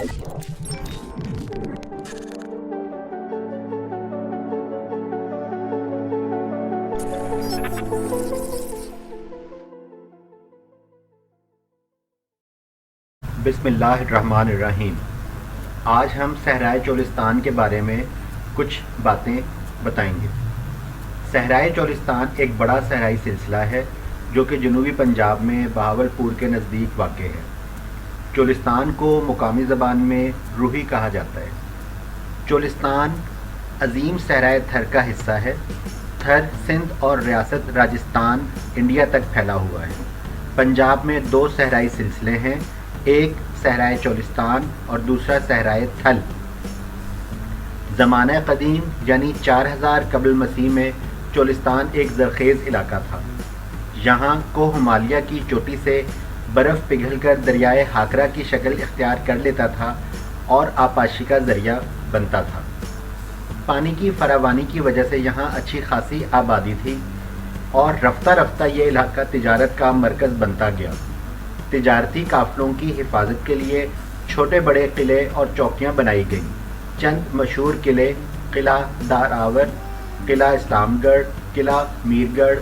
बिस्मिल्लाहिर्रहमानिर्रहीम। आज हम सहराए चोलिस्तान के बारे में कुछ बातें बताएंगे। सहराए चोलिस्तान एक बड़ा सहराई सिलसिला है जो कि जनूबी पंजाब में बहावलपुर के नज़दीक वाक़ है। चोलिस्तान को मुकामी ज़बान में रूही कहा जाता है। चोलिस्तान अजीम सहराए थर का हिस्सा है। थर सिंध और रियासत राजस्थान इंडिया तक फैला हुआ है। पंजाब में दो सहराई सिलसिले हैं, एक सहराए चोलिस्तान और दूसरा सहराए थल। ज़माना कदीम यानी 4000 कबल मसीह में चोलिस्तान एक ज़रखेज़ इलाका था। यहाँ को हिमालय की चोटी से बर्फ़ पिघलकर दरियाए हाकरा की शक्ल इख्तियार कर लेता था और आपाशी का ज़रिया बनता था। पानी की फरावानी की वजह से यहाँ अच्छी खासी आबादी थी और रफ्ता रफ्ता ये इलाका तिजारत का मरकज़ बनता गया। तिजारती काफ़िलों की हिफाजत के लिए छोटे बड़े किले और चौकियाँ बनाई गईं। चंद मशहूर किले किला दारावर, किला इस्लामगढ़, किला मीरगढ़,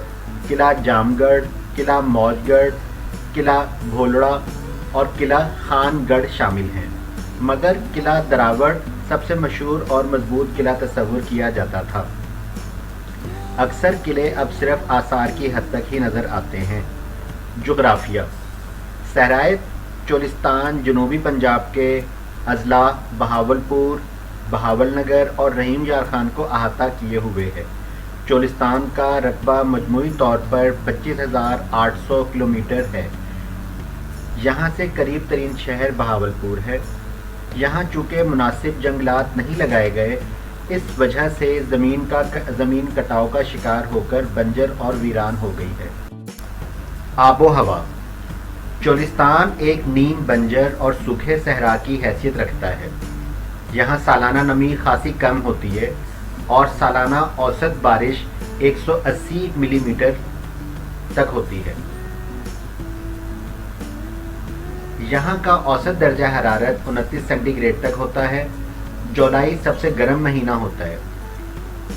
किला जामगढ़, किला मौजगढ़, किला भोलड़ा और किला खानगढ़ शामिल हैं, मगर किला दरावर सबसे मशहूर और मजबूत किला तस्वुर किया जाता था। अक्सर किले अब सिर्फ आसार की हद तक ही नज़र आते हैं। जोग्राफिया: सहराए चोलिस्तान जनूबी पंजाब के अजला बहावलपुर, बहावलनगर और रहीम यार खान को अहाता किए हुए है। चोलिस्तान का रकबा मजमूई तौर पर 25,800 किलोमीटर है। यहाँ से करीब तरीन शहर बहावलपुर है। यहाँ चूँकि मुनासिब जंगलात नहीं लगाए गए, इस वजह से ज़मीन कटाव का शिकार होकर बंजर और वीरान हो गई है। आबो हवा: चोलिस्तान एक नीम बंजर और सूखे सहरा की हैसियत रखता है। यहाँ सालाना नमी खासी कम होती है और सालाना औसत बारिश 180 मिलीमीटर तक होती है। यहाँ का औसत दर्जा हरारत 29 सेंटीग्रेड तक होता है। जुलाई सबसे गर्म महीना होता है।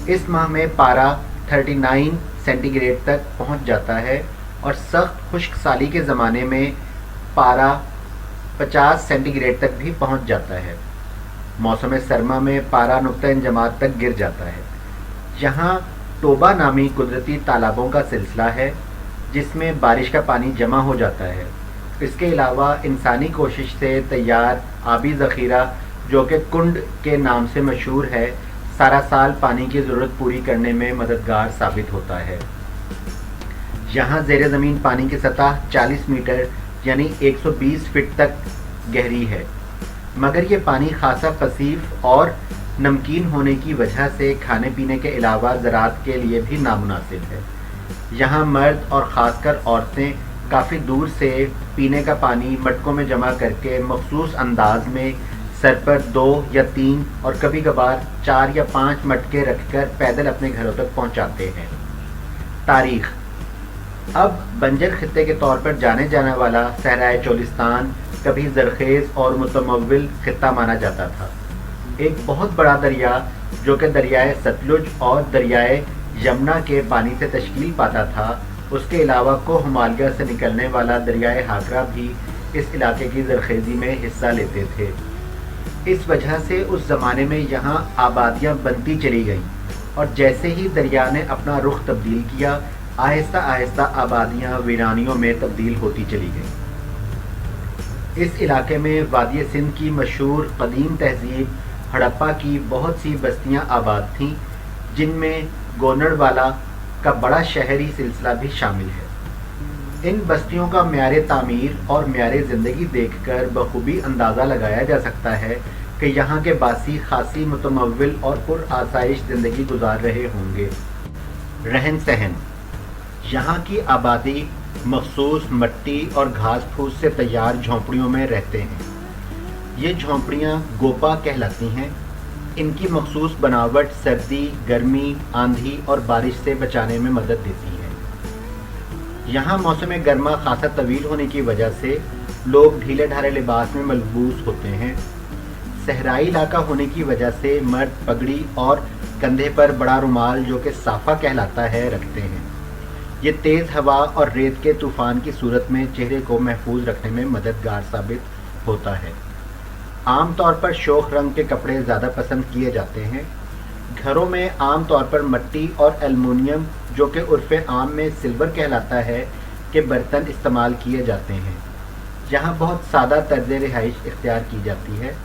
इस माह में पारा 39 सेंटीग्रेड तक पहुँच जाता है और सख्त खुश्क साली के ज़माने में पारा 50 सेंटीग्रेड तक भी पहुंच जाता है। मौसम सरमा में पारा नुक्ता इंजमात तक गिर जाता है। यहाँ टोबा नामी कुदरती तालाबों का सिलसिला है जिसमें बारिश का पानी जमा हो जाता है। इसके अलावा इंसानी कोशिश से तैयार आबी ज़ख़ीरा जो कि कुंड के नाम से मशहूर है, सारा साल पानी की ज़रूरत पूरी करने में मददगार साबित होता है। यहाँ ज़ेरे ज़मीन पानी की सतह 40 मीटर यानी 120 फीट तक गहरी है, मगर ये पानी खासा कसीफ और नमकीन होने की वजह से खाने पीने के अलावा ज़राअत के लिए भी नामुनासिब है। यहाँ मर्द और ख़ासकर औरतें काफ़ी दूर से पीने का पानी मटकों में जमा करके मखसूस अंदाज में सर पर 2 या 3 और कभी कभार 4 या 5 मटके रखकर पैदल अपने घरों तक पहुँचाते हैं। तारीख़: अब बंजर खित्ते के तौर पर जाने जाने वाला सहराए चोलिस्तान कभी ज़रखेज़ और मुतमव्विल खित्ता माना जाता था। एक बहुत बड़ा दरिया जो कि दरियाए सतलुज और दरियाए यमुना के पानी से तश्कील पाता था, उसके अलावा को हिमालय से निकलने वाला दरियाए हाकरा भी इस इलाके की ज़रखेज़ी में हिस्सा लेते थे। इस वजह से उस ज़माने में यहाँ आबादियाँ बनती चली गईं और जैसे ही दरिया ने अपना रुख तब्दील किया, आहिस्ता आहिस्ता आबादियाँ वीरानियों में तब्दील होती चली गईं। इस इलाके में वादी सिंध की मशहूर कदीम तहज़ीब हड़प्पा की बहुत सी बस्तियाँ आबाद थीं, जिनमें गोनड़वाला का बड़ा शहरी सिलसिला भी शामिल है। इन बस्तियों का म्यार तामीर और म्यार ज़िंदगी देखकर बखूबी अंदाज़ा लगाया जा सकता है कि यहाँ के बासी खासी मुतमव्विल और पुरआसाइश ज़िंदगी गुजार रहे होंगे। रहन सहन: यहाँ की आबादी मखसूस मट्टी और घास फूस से तैयार झोंपड़ियों में रहते हैं। ये झोंपड़ियाँ गोपा कहलाती हैं। इनकी मखसूस बनावट सर्दी, गर्मी, आंधी और बारिश से बचाने में मदद देती है। यहाँ मौसम गर्मा खासा तवील होने की वजह से लोग ढीले ढाले लिबास में मलबूस होते हैं सहराई इलाका होने की वजह से मर्द पगड़ी और कंधे पर बड़ा रुमाल जो कि साफ़ा कहलाता है रखते हैं। ये तेज़ हवा और रेत के तूफ़ान की सूरत में चेहरे को महफूज रखने में मददगार साबित होता है। आम तौर पर शोख रंग के कपड़े ज़्यादा पसंद किए जाते हैं। घरों में आम तौर पर मिट्टी और एल्युमिनियम जो कि उर्फ़ आम में सिल्वर कहलाता है के बर्तन इस्तेमाल किए जाते हैं। यहाँ बहुत सादा तर्ज रिहाइश इख्तियार की जाती है।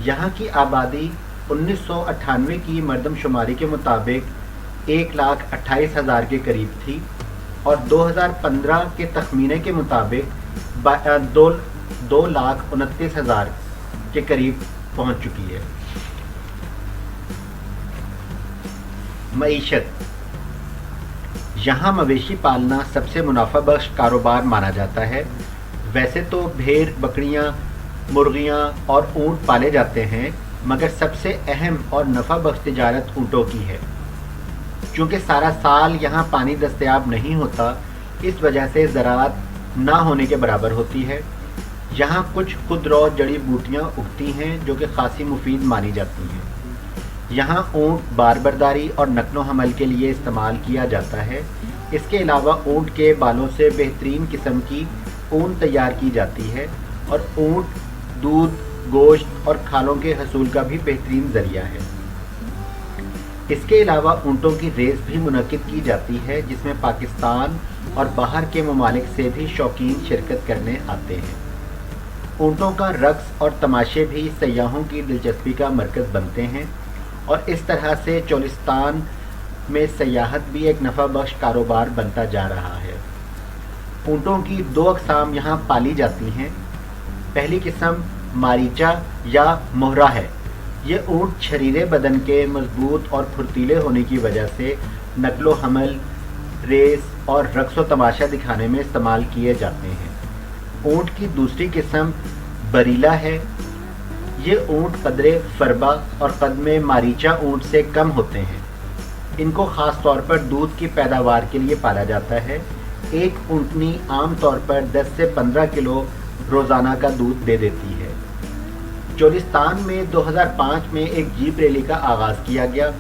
यहाँ की आबादी 1998 की मरदमशुमारी के मुताबिक 1,28,000 के करीब थी और 2015 के तखमीने के मुताबिक 2,29,000 के करीब पहुँच चुकी है। मईशत, यहाँ मवेशी पालना सबसे मुनाफा बख्श कारोबार माना जाता है। वैसे तो भेड़, बकरियाँ, मुर्गियाँ और ऊँट पाले जाते हैं, मगर सबसे अहम और नफ़ा बख्श तिजारत ऊँटों की है। चूँकि सारा साल यहाँ पानी दस्तयाब नहीं होता, इस वजह से ज़राअत ना होने के बराबर होती है। यहाँ कुछ खुदरौ जड़ी बूटियाँ उगती हैं जो कि खासी मुफीद मानी जाती हैं। यहाँ ऊँट बार बर्दारी और नकलो हमल के लिए इस्तेमाल किया जाता है। इसके अलावा ऊँट के बालों से बेहतरीन किस्म की ऊन तैयार की जाती है और ऊँट दूध, गोश्त और खालों के हसूल का भी बेहतरीन ज़रिया है। इसके अलावा ऊँटों की रेस भी मुनक्किद की जाती है जिसमें पाकिस्तान और बाहर के ममालिक से भी शौकीन शिरकत करने आते हैं। ऊँटों का रक्स और तमाशे भी सयाहों की दिलचस्पी का मरकज़ बनते हैं और इस तरह से चोलिस्तान में सयाहत भी एक नफ़ा बख्श कारोबार बनता जा रहा है। ऊँटों की 2 अक़साम यहाँ पाली जाती हैं। पहली किस्म मारीचा या मोहरा है। ये ऊँट शरीरे बदन के मजबूत और फुर्तीले होने की वजह से नकलो हमल, रेस और रक्स व तमाशा दिखाने में इस्तेमाल किए जाते हैं। ऊँट की दूसरी किस्म बरीला है। ये ऊँट कदरे फरबा और कद में मारीचा ऊँट से कम होते हैं। इनको ख़ास तौर पर दूध की पैदावार के लिए पाला जाता है। एक ऊँटनी आम तौर पर 10 से 15 किलो रोज़ाना का दूध दे देती है। चोलिस्तान में 2005 में एक जीप रैली का आगाज़ किया गया।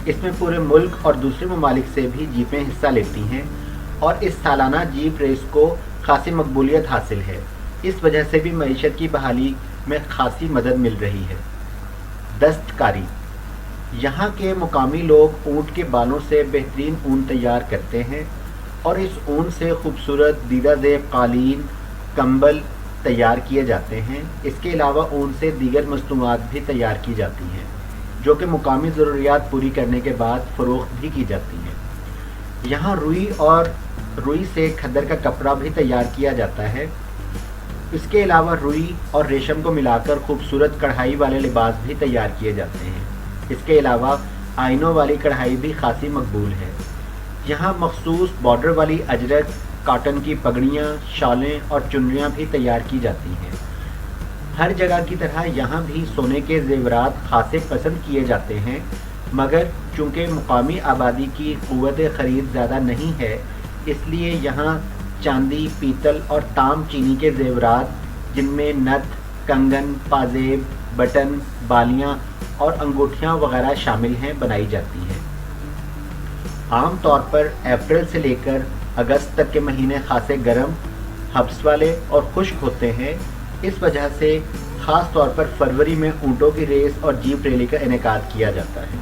इसमें पूरे मुल्क और दूसरे ममालिक से भी जीपें हिस्सा लेती हैं और इस सालाना जीप रेस को खासी मकबूलियत हासिल है। इस वजह से भी मईशत की बहाली में खासी मदद मिल रही है। दस्तकारी, यहाँ के मुकामी लोग ऊँट के बालों से बेहतरीन ऊन तैयार करते हैं और इस ऊन से खूबसूरत दीदा ज़ेब कालीन, कंबल तैयार किए जाते हैं। इसके अलावा ऊन से दीगर मस्तूआत भी तैयार की जाती हैं जो कि मुकामी ज़रूरियात पूरी करने के बाद फ़रोख्त भी की जाती हैं। यहाँ रुई से खद्दर का कपड़ा भी तैयार किया जाता है। इसके अलावा रुई और रेशम को मिलाकर खूबसूरत कढ़ाई वाले लिबास भी तैयार किए जाते हैं। इसके अलावा आइनों वाली कढ़ाई भी खासी मकबूल है। यहाँ मखसूस बॉर्डर वाली अजरक, कॉटन की पगड़ियाँ, शालें और चुनरियाँ भी तैयार की जाती हैं। हर जगह की तरह यहाँ भी सोने के ज़ेवरात खासे पसंद किए जाते हैं, मगर चूँकि मुकामी आबादी की क़ुव्वत ख़रीद ज़्यादा नहीं है, इसलिए यहाँ चांदी, पीतल और ताम चीनी के ज़ेवरात जिनमें नथ, कंगन, पाजेब, बटन, बालियाँ और अंगूठियाँ वगैरह शामिल हैं बनाई जाती हैं। आम तौर पर अप्रैल से लेकर अगस्त तक के महीने खासे गर्म, हब्स वाले और खुश्क होते हैं। इस वजह से ख़ास तौर पर फरवरी में ऊँटों की रेस और जीप रैली का इनेकाद किया जाता है।